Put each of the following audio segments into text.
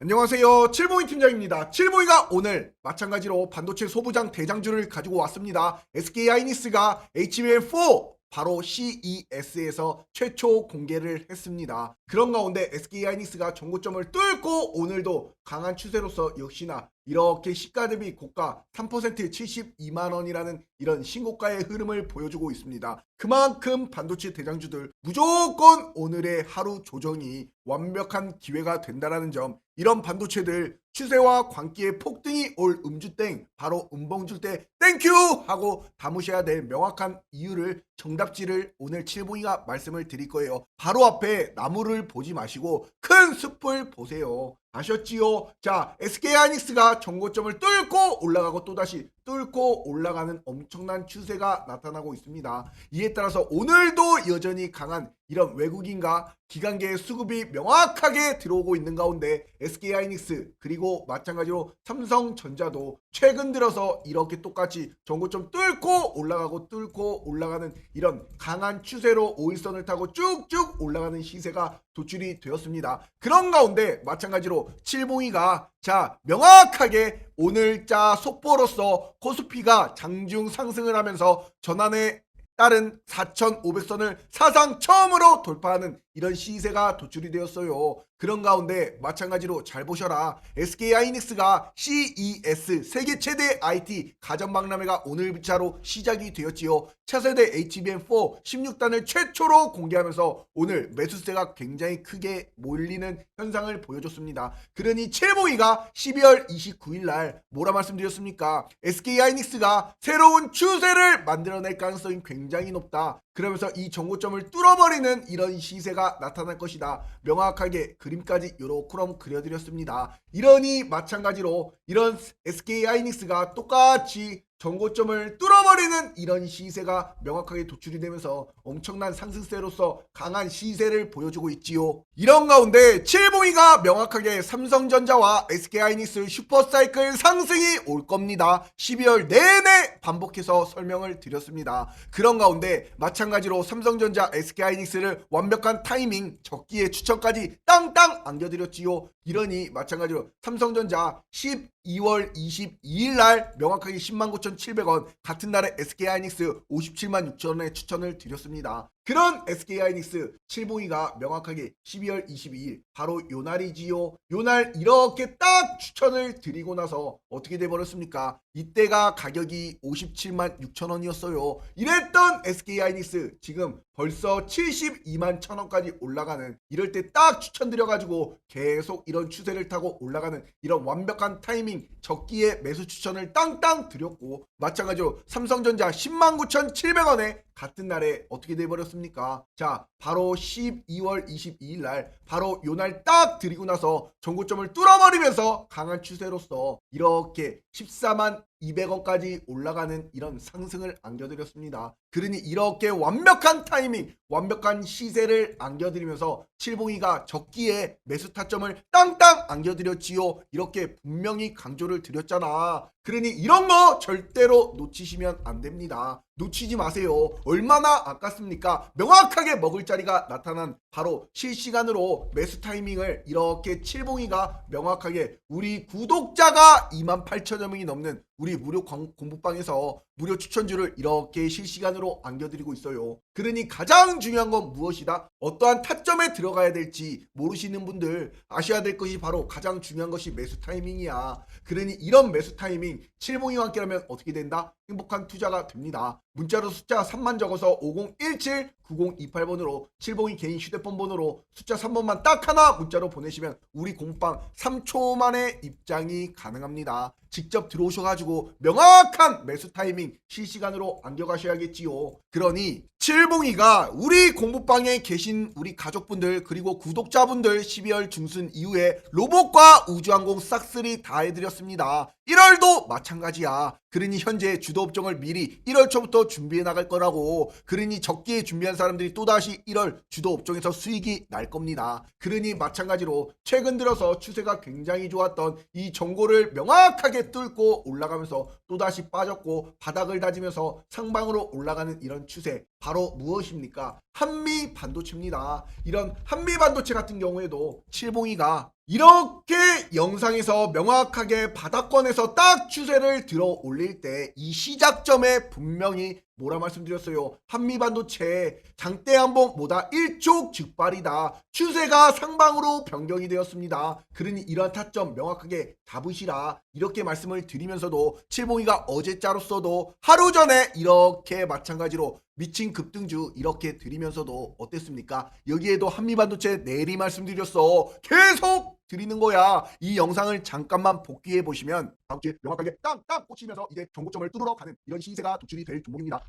안녕하세요. 칠봉이 팀장입니다. 칠봉이가 오늘 마찬가지로 반도체 소부장 대장주를 가지고 왔습니다. SK하이닉스가 HBM4 바로 CES에서 최초 공개를 했습니다. 그런 가운데 SK하이닉스가 정고점을 뚫고 오늘도 강한 추세로서 역시나 이렇게 시가 대비 고가 3% 72만원이라는 이런 신고가의 흐름을 보여주고 있습니다. 그만큼 반도체 대장주들 무조건 오늘의 하루 조정이 완벽한 기회가 된다라는 점, 이런 반도체들 추세와 광기의 폭등이 올 음주땡, 바로 음봉줄 때 땡큐 하고 담으셔야 될 명확한 이유를, 정답지를 오늘 칠봉이가 말씀을 드릴 거예요. 바로 앞에 나무를 보지 마시고 큰 숲을 보세요. 아셨지요? 자, SK하이닉스가 정고점을 뚫고 올라가고 또다시 뚫고 올라가는 엄청난 추세가 나타나고 있습니다. 이에 따라서 오늘도 여전히 강한 이런 외국인과 기관계의 수급이 명확하게 들어오고 있는 가운데 SK하이닉스 그리고 마찬가지로 삼성전자도 최근 들어서 이렇게 똑같이 정고점 뚫고 올라가고 뚫고 올라가는 이런 강한 추세로 5일선을 타고 쭉쭉 올라가는 시세가 도출이 되었습니다. 그런 가운데 마찬가지로 칠봉이가 자 명확하게 오늘자 속보로서 코스피가 장중 상승을 하면서 전환에 따른 4,500선을 사상 처음으로 돌파하는 이런 시세가 도출이 되었어요. 그런 가운데 마찬가지로 잘 보셔라. SK하이닉스가 CES 세계 최대 IT 가전박람회가 오늘부터로 시작이 되었지요. 차세대 HBM4 16단을 최초로 공개하면서 오늘 매수세가 굉장히 크게 몰리는 현상을 보여줬습니다. 그러니 칠봉이가 12월 29일 날 뭐라 말씀드렸습니까? SK하이닉스가 새로운 추세를 만들어낼 가능성이 굉장히 높다. 그러면서 이 정고점을 뚫어버리는 이런 시세가 나타날 것이다. 명확하게 그림까지 요렇게 그려드렸습니다. 이러니 마찬가지로 이런 SK하이닉스가 똑같이 정고점을 뚫어버리는 이런 시세가 명확하게 도출이 되면서 엄청난 상승세로서 강한 시세를 보여주고 있지요. 이런 가운데 칠봉이가 명확하게 삼성전자와 SK하이닉스 슈퍼사이클 상승이 올 겁니다. 12월 내내 반복해서 설명을 드렸습니다. 그런 가운데 마찬가지로 삼성전자 SK하이닉스를 완벽한 타이밍 적기에 추천까지 땅땅 안겨드렸지요. 이러니 마찬가지로 삼성전자 12월 22일 날 명확하게 109,700원, 같은 날에 SK하이닉스 57만 6천원에 추천을 드렸습니다. 그런 SK하이닉스 칠봉이가 명확하게 12월 22일 바로 요날이지요. 요날 이렇게 딱 추천을 드리고 나서 어떻게 돼버렸습니까? 이때가 가격이 57만 6천원이었어요. 이랬던 SK하이닉스 지금 벌써 72만 1천원까지 올라가는, 이럴 때 딱 추천드려가지고 계속 이런 추세를 타고 올라가는 이런 완벽한 타이밍 적기에 매수 추천을 땅땅 드렸고, 마찬가지로 삼성전자 109,700원에 같은 날에 어떻게 돼버렸습니까? 자, 바로 12월 22일 날 바로 요날 딱 드리고 나서 정고점을 뚫어버리면서 강한 추세로서 이렇게 14만 200원까지 올라가는 이런 상승을 안겨드렸습니다. 그러니 이렇게 완벽한 타이밍, 완벽한 시세를 안겨드리면서 칠봉이가 적기에 매수 타점을 땅땅 안겨드렸지요. 이렇게 분명히 강조를 드렸잖아. 그러니 이런 거 절대로 놓치시면 안 됩니다. 놓치지 마세요. 얼마나 아깝습니까? 명확하게 먹을 자리가 나타난 바로 실시간으로 매수 타이밍을 이렇게 칠봉이가 명확하게 우리 구독자가 28,000여 명이 넘는 우리 무료 공부방에서 무료 추천주를 이렇게 실시간으로 안겨드리고 있어요. 그러니 가장 중요한 건 무엇이다? 어떠한 타점에 들어가야 될지 모르시는 분들 아셔야 될 것이 바로 가장 중요한 것이 매수 타이밍이야. 그러니 이런 매수 타이밍 칠봉이와 함께라면 어떻게 된다? 행복한 투자가 됩니다. 문자로 숫자 3만 적어서 5017-9028번으로 칠봉이 개인 휴대폰 번호로 숫자 3번만 딱 하나 문자로 보내시면 우리 공방 3초 만에 입장이 가능합니다. 직접 들어오셔가지고 명확한 매수 타이밍 실시간으로 안겨가셔야겠지요. 그러니 칠봉이가 우리 공부방에 계신 우리 가족분들 그리고 구독자분들 12월 중순 이후에 로봇과 우주항공 싹쓸이 다 해드렸습니다. 1월도 마찬가지야. 그러니 현재 주도 업종을 미리 1월 초부터 준비해 나갈 거라고. 그러니 적기에 준비한 사람들이 또다시 1월 주도 업종에서 수익이 날 겁니다. 그러니 마찬가지로 최근 들어서 추세가 굉장히 좋았던 이 정고를 명확하게 뚫고 올라가면서 또다시 빠졌고 바닥을 다지면서 상방으로 올라가는 이런 추세, 바로 무엇입니까? 한미 반도체입니다. 이런 한미 반도체 같은 경우에도 칠봉이가 이렇게 영상에서 명확하게 바닥권에서 딱 추세를 들어 올릴 때 이 시작점에 분명히 뭐라 말씀드렸어요? 한미 반도체 장대 한봉보다 일촉즉발이다. 추세가 상방으로 변경이 되었습니다. 그러니 이러한 타점 명확하게 잡으시라. 이렇게 말씀을 드리면서도 칠봉이가 어제자로서도 하루 전에 이렇게 마찬가지로 미친 급등주 이렇게 드리면서도 어땠습니까? 여기에도 한미반도체 내리 말씀드렸어. 계속 드리는 거야. 이 영상을 잠깐만 복귀해 보시면 다음 주에 명확하게 땅땅 꽂히면서 이제 정고점을 뚫으러 가는 이런 시세가 도출이 될 종목입니다.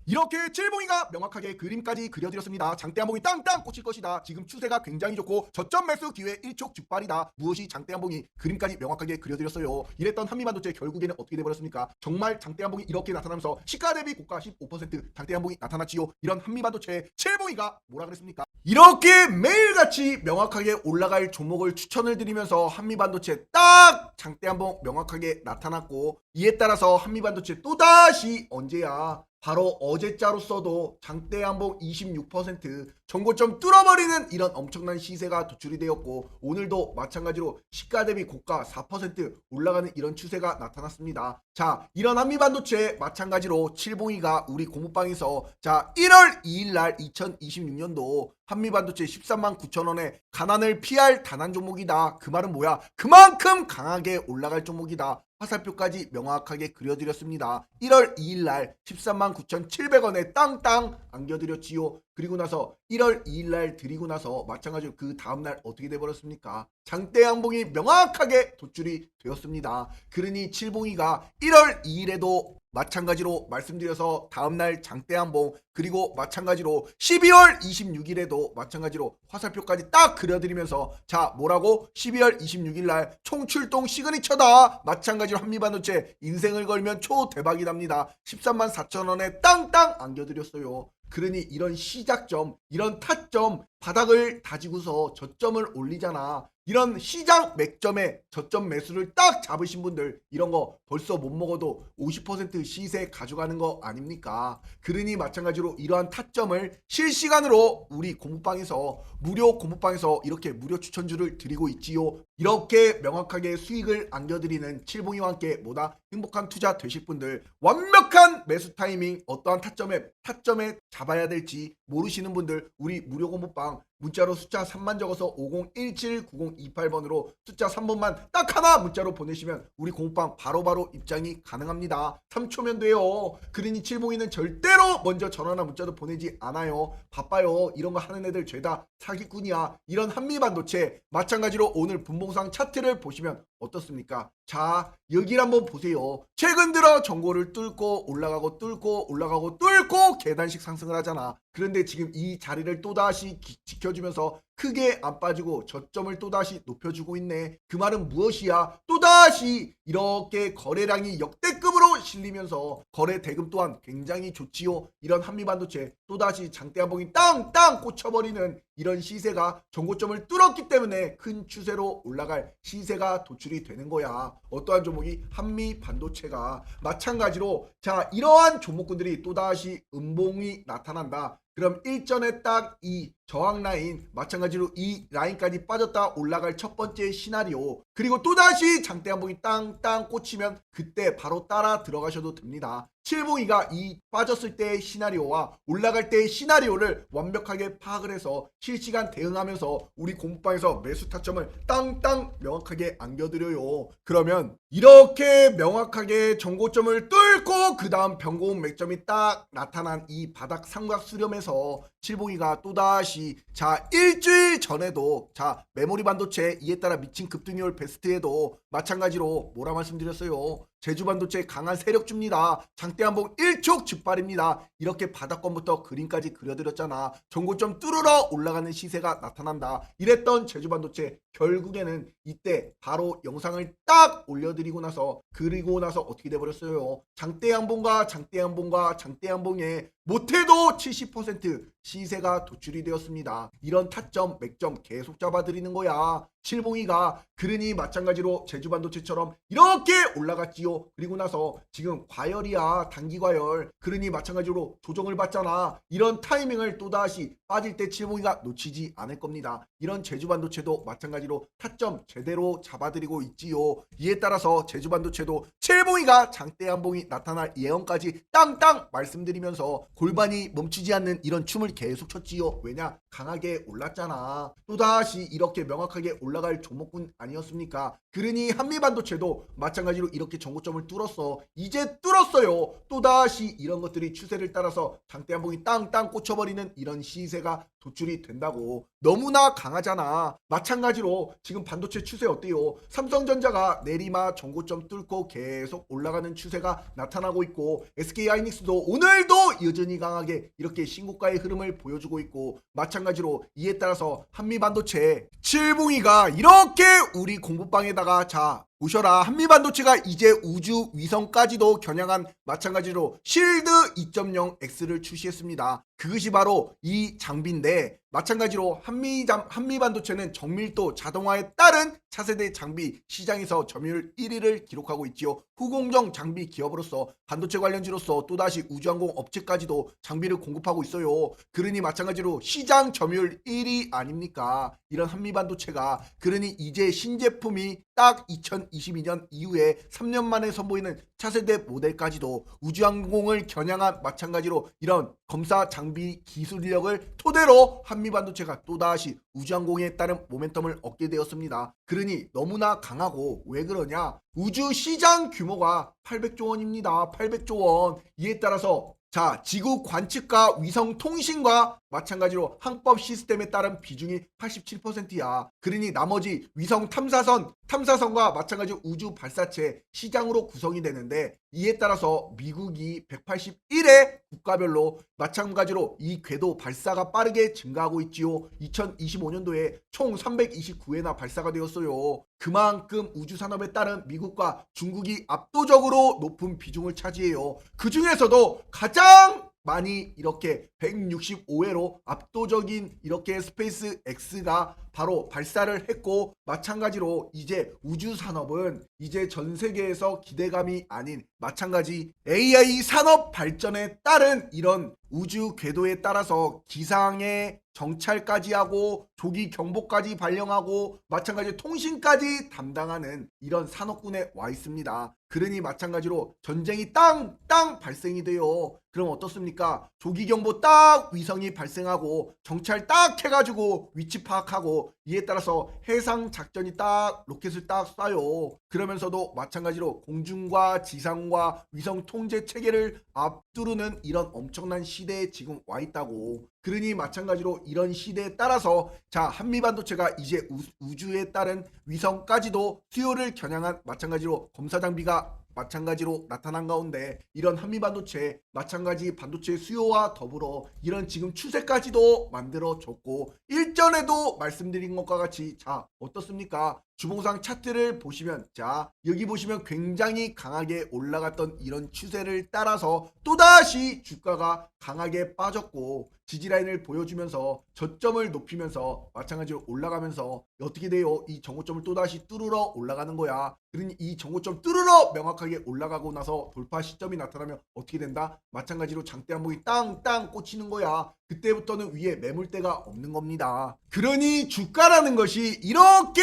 이렇게 칠봉이가 명확하게 그림까지 그려드렸습니다. 장대 한봉이 땅땅 꽂힐 것이다. 지금 추세가 굉장히 좋고 저점 매수 기회 일촉즉발이다. 무엇이 장대 한봉이 그림까지 명확하게 그려드렸어요. 이랬던 한미반도체 결국에는 어떻게 돼버렸습니까? 정말 장대 한봉이 이렇게 나타나면서 시가 대비 고가 15% 장대 한봉이 나타났지요. 이런 한미반도체 칠봉이가 뭐라 그랬습니까? 이렇게 매일같이 명확하게 올라갈 종목을 추천을 드리면서 한미반도체 딱 장대 한봉 명확하게 나타났고, 이에 따라서 한미반도체 또다시 언제야? 바로 어제자로서도 장대 한봉 26% 전고점 뚫어버리는 이런 엄청난 시세가 도출이 되었고, 오늘도 마찬가지로 시가 대비 고가 4% 올라가는 이런 추세가 나타났습니다. 자, 이런 한미반도체 마찬가지로 칠봉이가 우리 고무방에서 자 1월 2일날 2026년도 한미반도체 13만 9천원에 가난을 피할 단한 종목이다. 그 말은 뭐야? 그만큼 강하게 올라갈 종목이다. 화살표까지 명확하게 그려드렸습니다. 1월 2일날 13만 9,700원에 땅땅 안겨드렸지요. 그리고 나서 1월 2일날 드리고 나서 마찬가지로 그 다음날 어떻게 돼버렸습니까? 장대 양봉이 명확하게 도출이 되었습니다. 그러니 칠봉이가 1월 2일에도 마찬가지로 말씀드려서 다음날 장대 한봉, 그리고 마찬가지로 12월 26일에도 마찬가지로 화살표까지 딱 그려드리면서 자 뭐라고? 12월 26일날 총출동 시그니처다. 마찬가지로 한미반도체 인생을 걸면 초대박이 납니다. 13만 4천원에 땅땅 안겨드렸어요. 그러니 이런 시작점, 이런 타점, 바닥을 다지고서 저점을 올리잖아. 이런 시장 맥점에 저점 매수를 딱 잡으신 분들 이런 거 벌써 못 먹어도 50% 시세 가져가는 거 아닙니까? 그러니 마찬가지로 이러한 타점을 실시간으로 우리 고무방에서 무료 고무방에서 이렇게 무료 추천주를 드리고 있지요. 이렇게 명확하게 수익을 안겨드리는 칠봉이와 함께 뭐다 행복한 투자 되실 분들, 완벽한 매수 타이밍 어떠한 타점에 잡아야 될지 모르시는 분들 우리 무료 고무방 문자로 숫자 3만 적어서 50179028번으로 숫자 3번만 딱 하나 문자로 보내시면 우리 공부방 바로바로 입장이 가능합니다. 3초면 돼요. 그러니 칠봉이는 절대로 먼저 전화나 문자도 보내지 않아요. 바빠요. 이런 거 하는 애들 죄다 사기꾼이야. 이런 한미반도체 마찬가지로 오늘 분봉상 차트를 보시면 어떻습니까? 자 여기를 한번 보세요. 최근 들어 전고를 뚫고 올라가고 뚫고 올라가고 뚫고 계단식 상승을 하잖아. 그런데 지금 이 자리를 또다시 지켜주면서 크게 안 빠지고 저점을 또다시 높여주고 있네. 그 말은 무엇이야? 또다시 이렇게 거래량이 역대급으로 실리면서 거래 대금 또한 굉장히 좋지요. 이런 한미반도체 또다시 장대 한봉이 땅땅 꽂혀버리는 이런 시세가 전고점을 뚫었기 때문에 큰 추세로 올라갈 시세가 도출이 되는 거야. 어떠한 종목이? 한미반도체가 마찬가지로 자 이러한 종목군들이 또다시 음봉이 나타난다. 그럼 일전에 딱 이 저항 라인 마찬가지로 이 라인까지 빠졌다 올라갈 첫 번째 시나리오, 그리고 또다시 장대 한봉이 땅땅 꽂히면 그때 바로 따라 들어가셔도 됩니다. 칠봉이가 이 빠졌을 때의 시나리오와 올라갈 때의 시나리오를 완벽하게 파악을 해서 실시간 대응하면서 우리 공부방에서 매수 타점을 땅땅 명확하게 안겨드려요. 그러면 이렇게 명확하게 전고점을 뚫고 그 다음 변고운 맥점이 딱 나타난 이 바닥 삼각 수렴에서 칠봉이가 또다시 자 일주일 전에도 자 메모리 반도체 이에 따라 미친 급등률 베스트에도 마찬가지로 뭐라 말씀드렸어요. 제주반도체 강한 세력주입니다. 장대 한봉 일촉즉발입니다. 이렇게 바닥권부터 그림까지 그려드렸잖아. 전고점 뚫으러 올라가는 시세가 나타난다. 이랬던 제주반도체 결국에는 이때 바로 영상을 딱 올려드리고 나서 그리고 나서 어떻게 돼버렸어요. 장대 한봉과 장대 한봉과 장대 한봉의 못해도 70% 시세가 도출이 되었습니다. 이런 타점, 맥점 계속 잡아드리는 거야. 칠봉이가. 그러니 마찬가지로 제주반도체처럼 이렇게 올라갔지요. 그리고 나서 지금 과열이야. 단기 과열. 그러니 마찬가지로 조정을 받잖아. 이런 타이밍을 또다시 빠질 때 칠봉이가 놓치지 않을 겁니다. 이런 제주반도체도 마찬가지로 타점 제대로 잡아드리고 있지요. 이에 따라서 제주반도체도 칠봉이가 장대 한봉이 나타날 예언까지 땅땅 말씀드리면서 골반이 멈추지 않는 이런 춤을 계속 췄지요. 왜냐? 강하게 올랐잖아. 또다시 이렇게 명확하게 올라갈 종목군 아니었습니까? 그러니 한미반도체도 마찬가지로 이렇게 전고점을 뚫었어. 이제 뚫었어요. 또다시 이런 것들이 추세를 따라서 장대 한봉이 땅땅 꽂혀버리는 이런 시세가 도출이 된다고. 너무나 강하잖아. 마찬가지로 지금 반도체 추세 어때요? 삼성전자가 내리막 전고점 뚫고 계속 올라가는 추세가 나타나고 있고, SK하이닉스도 오늘도 여전히 강하게 이렇게 신고가의 흐름을 보여주고 있고, 마찬가지로 이에 따라서 한미반도체 칠봉이가 이렇게 우리 공부방에다가 자 보셔라. 한미반도체가 이제 우주 위성까지도 겨냥한 마찬가지로 실드 2.0X를 출시했습니다. 그것이 바로 이 장비인데, 마찬가지로 한미반도체는 정밀도 자동화에 따른 차세대 장비 시장에서 점유율 1위를 기록하고 있지요. 후공정 장비 기업으로서 반도체 관련주로서 또다시 우주항공 업체까지도 장비를 공급하고 있어요. 그러니 마찬가지로 시장 점유율 1위 아닙니까? 이런 한미반도체가. 그러니 이제 신제품이 딱 2022년 이후에 3년 만에 선보이는 차세대 모델까지도 우주항공을 겨냥한 마찬가지로 이런 검사 장비 기술력을 토대로 한미반도체가 또다시 우주항공에 따른 모멘텀을 얻게 되었습니다. 그러니 너무나 강하고, 왜 그러냐? 우주 시장 규모가 800조 원입니다. 800조 원. 이에 따라서 자, 지구 관측과 위성 통신과 마찬가지로 항법 시스템에 따른 비중이 87%야. 그러니 나머지 위성 탐사선과 마찬가지로 우주 발사체 시장으로 구성이 되는데, 이에 따라서 미국이 181의 국가별로 마찬가지로 이 궤도 발사가 빠르게 증가하고 있지요. 2025년도에 총 329회나 발사가 되었어요. 그만큼 우주 산업에 따른 미국과 중국이 압도적으로 높은 비중을 차지해요. 그 중에서도 가장 많이 이렇게 165회로 압도적인 이렇게 스페이스 X가 바로 발사를 했고, 마찬가지로 이제 우주 산업은 이제 전 세계에서 기대감이 아닌 마찬가지 AI 산업 발전에 따른 이런 우주 궤도에 따라서 기상에 정찰까지 하고 조기 경보까지 발령하고 마찬가지 통신까지 담당하는 이런 산업군에 와 있습니다. 그러니 마찬가지로 전쟁이 땅 발생이 돼요. 그럼 어떻습니까? 조기 경보 딱 위성이 발생하고 정찰 딱 해가지고 위치 파악하고, 이에 따라서 해상 작전이 딱 로켓을 딱 쏴요. 그러면서도 마찬가지로 공중과 지상과 위성 통제 체계를 앞두르는 이런 엄청난 시대에 지금 와 있다고. 그러니 마찬가지로 이런 시대에 따라서 자, 한미반도체가 이제 우주에 따른 위성까지도 수요를 겨냥한 마찬가지로 검사 장비가 마찬가지로 나타난 가운데, 이런 한미반도체 마찬가지 반도체 수요와 더불어 이런 지금 추세까지도 만들어졌고, 일전에도 말씀드린 것과 같이 자 어떻습니까? 주봉상 차트를 보시면 자 여기 보시면 굉장히 강하게 올라갔던 이런 추세를 따라서 또다시 주가가 강하게 빠졌고, 지지라인을 보여주면서 저점을 높이면서 마찬가지로 올라가면서 어떻게 돼요? 이 정고점을 또다시 뚫으러 올라가는 거야. 그러니 이 정고점 뚫으러 명확하게 올라가고 나서 돌파 시점이 나타나면 어떻게 된다? 마찬가지로 장대 한봉이 땅땅 꽂히는 거야. 그때부터는 위에 매물대가 없는 겁니다. 그러니 주가라는 것이 이렇게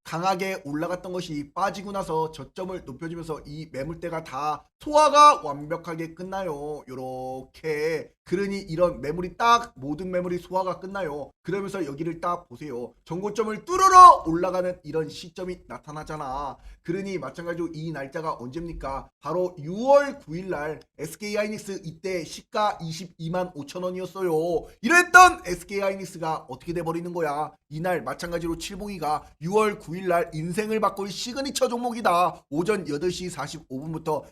강하게 올라갔던 것이 빠지고 나서 저점을 높여주면서 이 매물대가 다 소화가 완벽하게 끝나요. 요렇게. 그러니 이런 매물이 딱 모든 매물이 소화가 끝나요. 그러면서 여기를 딱 보세요. 정고점을 뚫으러 올라가는 이런 시점이 나타나잖아. 그러니 마찬가지로 이 날짜가 언제입니까? 바로 6월 9일날 SK하이닉스 이때 시가 22만 5천 원이었어요. 이랬던 SK하이닉스가 어떻게 돼버리는 거야? 이날 마찬가지로 칠봉이가 6월 9일날 인생을 바꿀 시그니처 종목이다. 오전 8시 45분부터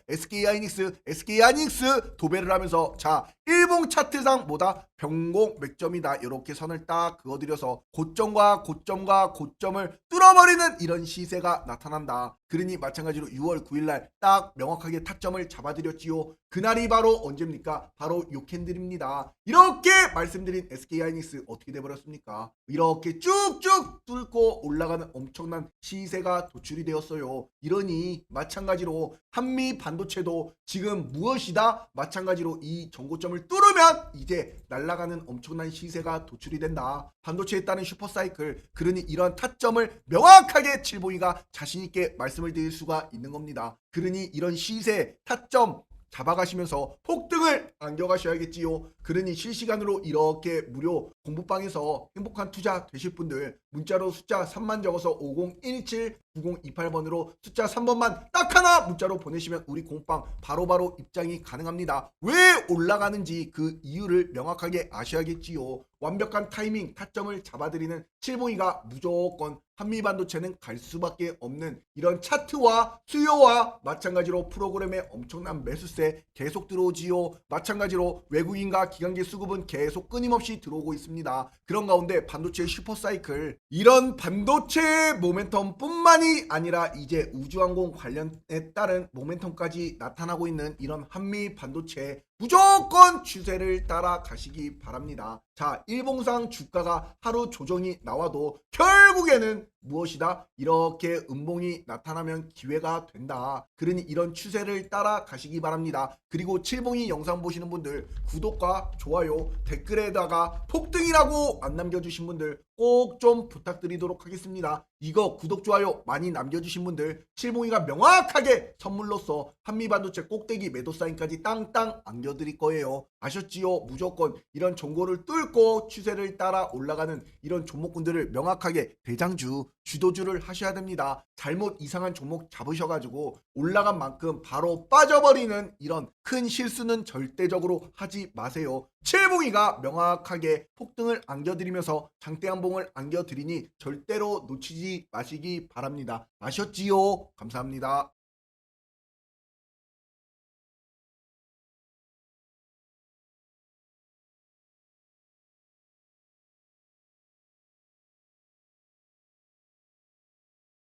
SK하이닉스 도배를 하면서 자 일봉 차트상 뭐다? 변곡 맥점이다. 이렇게 선을 딱 그어들여서 고점과 고점과 고점을 뚫어버리는 이런 시세가 나타난다. 그러니 마찬가지로 6월 9일날 딱 명확하게 타점을 잡아드렸지요. 그날이 바로 언제입니까? 바로 요 캔들입니다. 이렇게 말씀드린 SK하이닉스 어떻게 돼버렸습니까? 이렇게 쭉쭉 뚫고 올라가는 엄청난 시세가 도출이 되었어요. 이러니 마찬가지로 한미 반도체도 지금 무엇이다? 마찬가지로 이 전고점을 뚫으면 이제 날아가는 엄청난 시세가 도출이 된다. 반도체에 따른 슈퍼사이클, 그러니 이런 타점을 명확하게 칠보이가 자신있게 말씀을 드릴 수가 있는 겁니다. 그러니 이런 시세 타점 잡아가시면서 폭등을 안겨가셔야겠지요. 그러니 실시간으로 이렇게 무료 공부방에서 행복한 투자 되실 분들 문자로 숫자 3만 적어서 5017-9028번으로 숫자 3번만 딱 하나 문자로 보내시면 우리 공부방 바로바로 입장이 가능합니다. 왜 올라가는지 그 이유를 명확하게 아셔야겠지요. 완벽한 타이밍 타점을 잡아드리는 칠봉이가 무조건 한미반도체는 갈 수밖에 없는 이런 차트와 수요와 마찬가지로 프로그램의 엄청난 매수세 계속 들어오지요. 마찬가지로 외국인과 기관계 수급은 계속 끊임없이 들어오고 있습니다. 그런 가운데 반도체 슈퍼사이클, 이런 반도체 모멘텀뿐만이 아니라 이제 우주항공 관련에 따른 모멘텀까지 나타나고 있는 이런 한미 반도체 무조건 추세를 따라가시기 바랍니다. 자, 일봉상 주가가 하루 조정이 나와도 결국에는 무엇이다? 이렇게 음봉이 나타나면 기회가 된다. 그러니 이런 추세를 따라가시기 바랍니다. 그리고 칠봉이 영상 보시는 분들 구독과 좋아요 댓글에다가 폭등이라고 안 남겨주신 분들 꼭 좀 부탁드리도록 하겠습니다. 이거 구독 좋아요 많이 남겨주신 분들 칠봉이가 명확하게 선물로서 한미반도체 꼭대기 매도 사인까지 땅땅 안겨드릴 거예요. 아셨지요? 무조건 이런 정보를 뚫고 추세를 따라 올라가는 이런 종목군들을 명확하게 대장주 주도주를 하셔야 됩니다. 잘못 이상한 종목 잡으셔가지고 올라간 만큼 바로 빠져버리는 이런 큰 실수는 절대적으로 하지 마세요. 칠봉이가 명확하게 폭등을 안겨드리면서 장대양봉을 안겨드리니 절대로 놓치지 마시기 바랍니다. 아셨지요? 감사합니다.